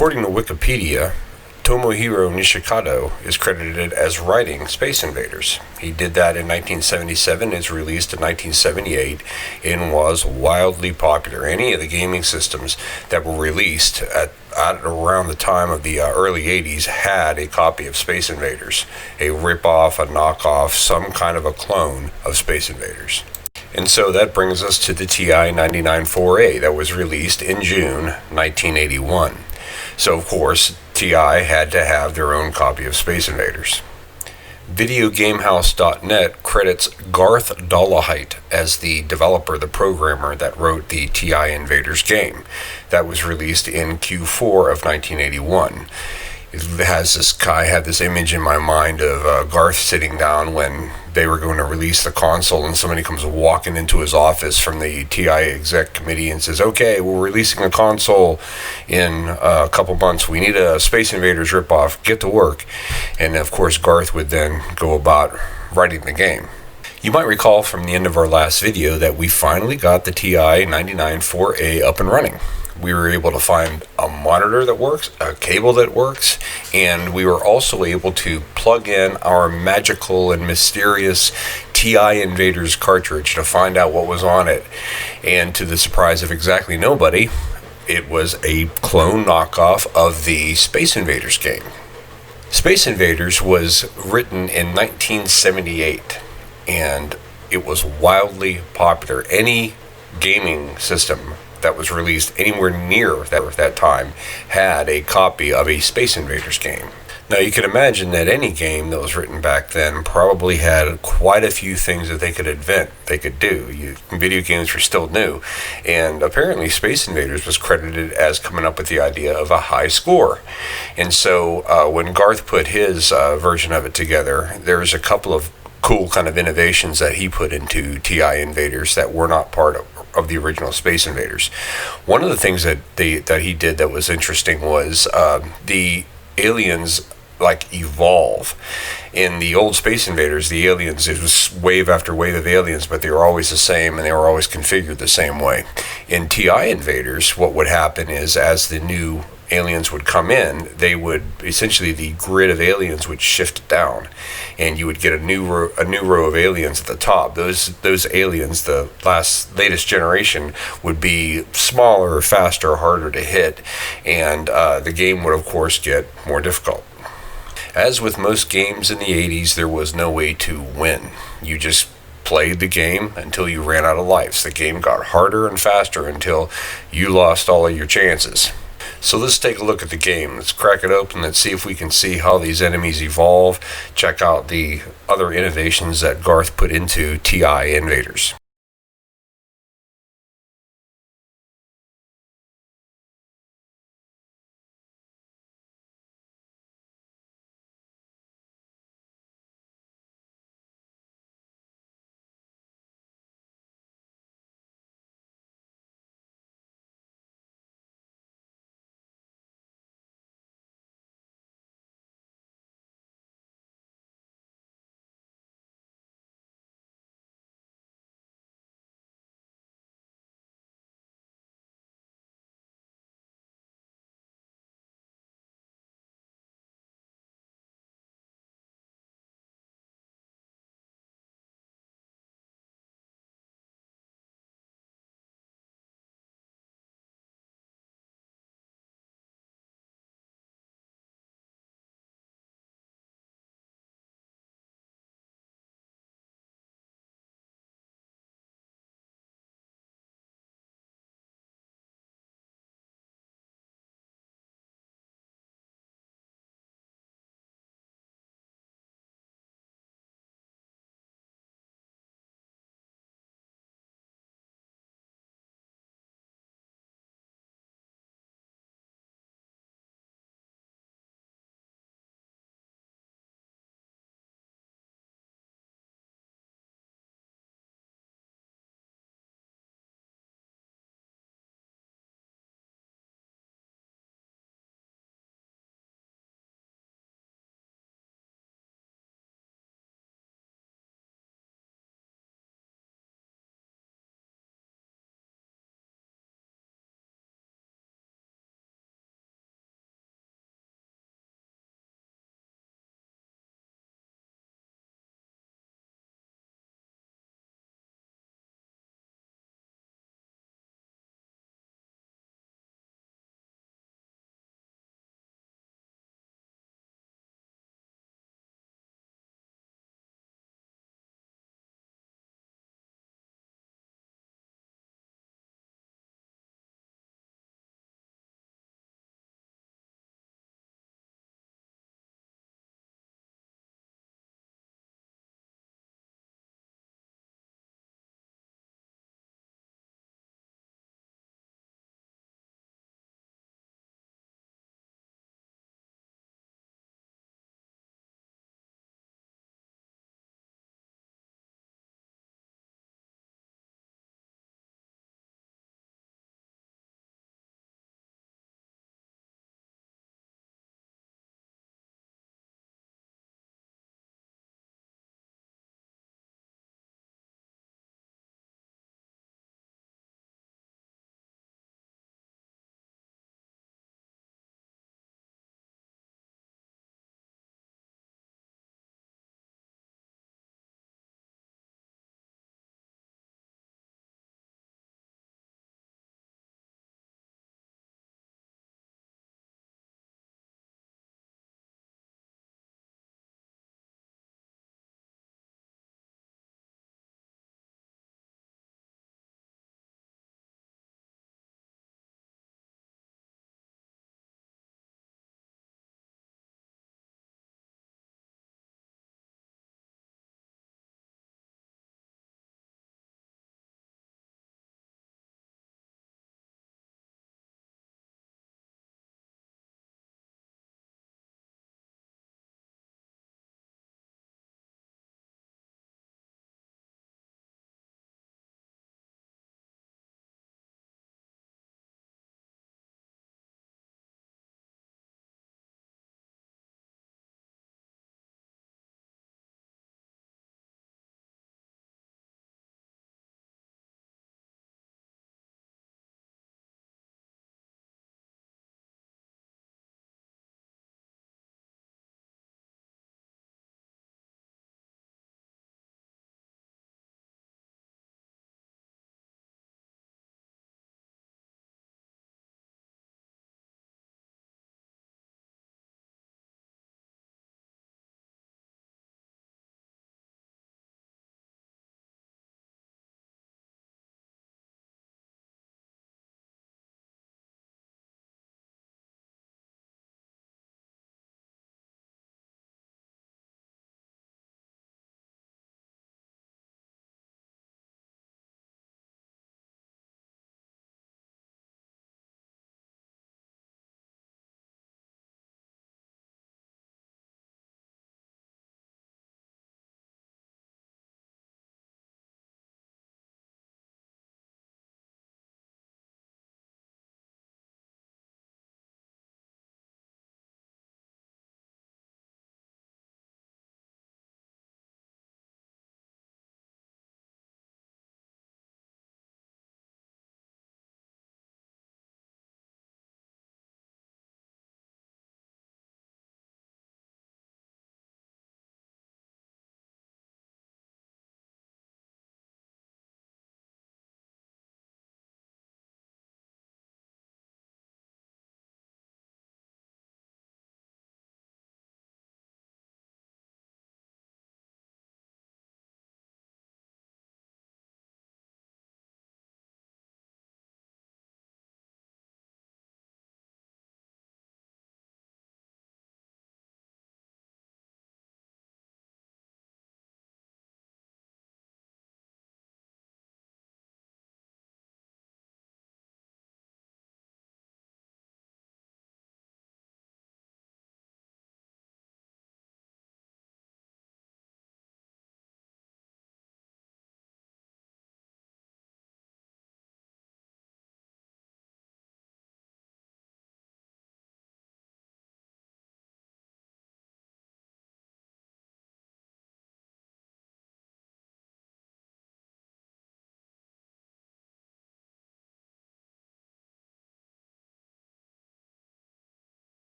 According to Wikipedia, Tomohiro Nishikado is credited as writing Space Invaders. He did that in 1977, is released in 1978, and was wildly popular. Any of the gaming systems that were released at around the time of the early 80s had a copy of Space Invaders, a rip-off, a knockoff, some kind of a clone of Space Invaders. And so that brings us to the TI 99-4A that was released in June 1981. So, of course, TI had to have their own copy of Space Invaders. VideoGamehouse.net credits Garth Dollahite as the developer, the programmer that wrote the TI Invaders game. That was released in Q4 of 1981. It has this guy, I had this image in my mind of Garth sitting down when they were going to release the console, and somebody comes walking into his office from the TI exec committee and says, "Okay, we're releasing a console in a couple months. We need a Space Invaders ripoff. Get to work." And of course, Garth would then go about writing the game. You might recall from the end of our last video that we finally got the TI 99-4A up and running. We were able to find a monitor that works, a cable that works, and we were also able to plug in our magical and mysterious TI Invaders cartridge to find out what was on it. And to the surprise of exactly nobody, it was a clone knockoff of the Space Invaders game. Space Invaders was written in 1978, and it was wildly popular. Any gaming system that was released anywhere near that time had a copy of a Space Invaders game. Now, you can imagine that any game that was written back then probably had quite a few things that they could invent, they could do. Video games were still new, and apparently Space Invaders was credited as coming up with the idea of a high score. And so when Garth put his version of it together, there's a couple of cool kind of innovations that he put into TI Invaders that were not part of the original Space Invaders. One of the things that he did that was interesting was the aliens evolve. In the old Space Invaders, the aliens, it was wave after wave of aliens, but they were always the same, and they were always configured the same way. In TI Invaders, what would happen is, as the new aliens would come in, they would essentially, the grid of aliens would shift down, and you would get a new row of aliens at the top. Those aliens, the latest generation, would be smaller, faster, harder to hit, and the game would of course get more difficult. As with most games in the 80s, there was no way to win. You just played the game until you ran out of lives. The game got harder and faster until you lost all of your chances. So let's take a look at the game. Let's crack it open. Let's see if we can see how these enemies evolve. Check out the other innovations that Garth put into TI Invaders.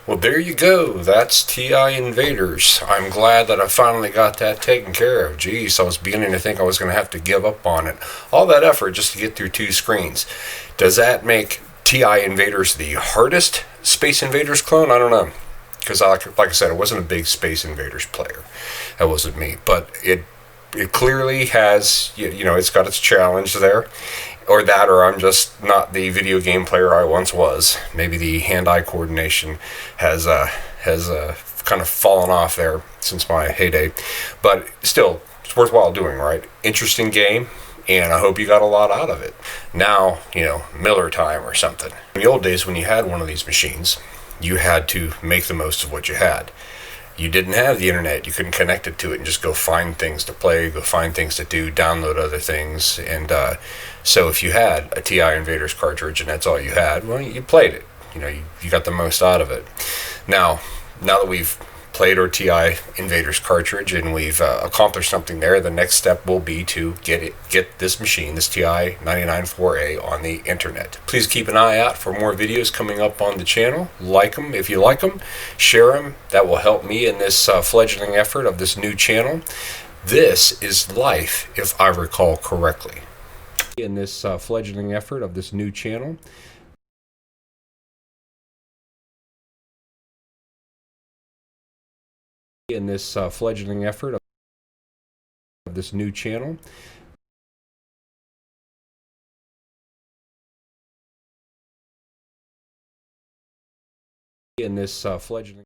Well, there you go. That's TI Invaders. I'm glad that I finally got that taken care of. Geez, I was beginning to think I was going to have to give up on it. All that effort just to get through 2 screens. Does that make TI Invaders the hardest Space Invaders clone? I don't know. Because, like I said, I wasn't a big Space Invaders player. That wasn't me. But it clearly has, it's got its challenge there. Or that, or I'm just not the video game player I once was. Maybe the hand-eye coordination has kind of fallen off there since my heyday. But still, it's worthwhile doing, right? Interesting game, and I hope you got a lot out of it. Now, Miller time or something. In the old days, when you had one of these machines, you had to make the most of what you had. You didn't have the internet. You couldn't connect it to it and just go find things to play, go find things to do, download other things. And so if you had a TI Invaders cartridge and that's all you had, well, you played it. You got the most out of it. Now that we've played our TI Invaders cartridge and we've accomplished something there, the next step will be to get this machine, this TI 994A, on the internet. Please keep an eye out for more videos coming up on the channel. Like them if you like them, share them. That will help me in this fledgling effort of this new channel. This is life, if I recall correctly. In this fledgling effort of this new channel. In this fledgling effort of this new channel. In this fledgling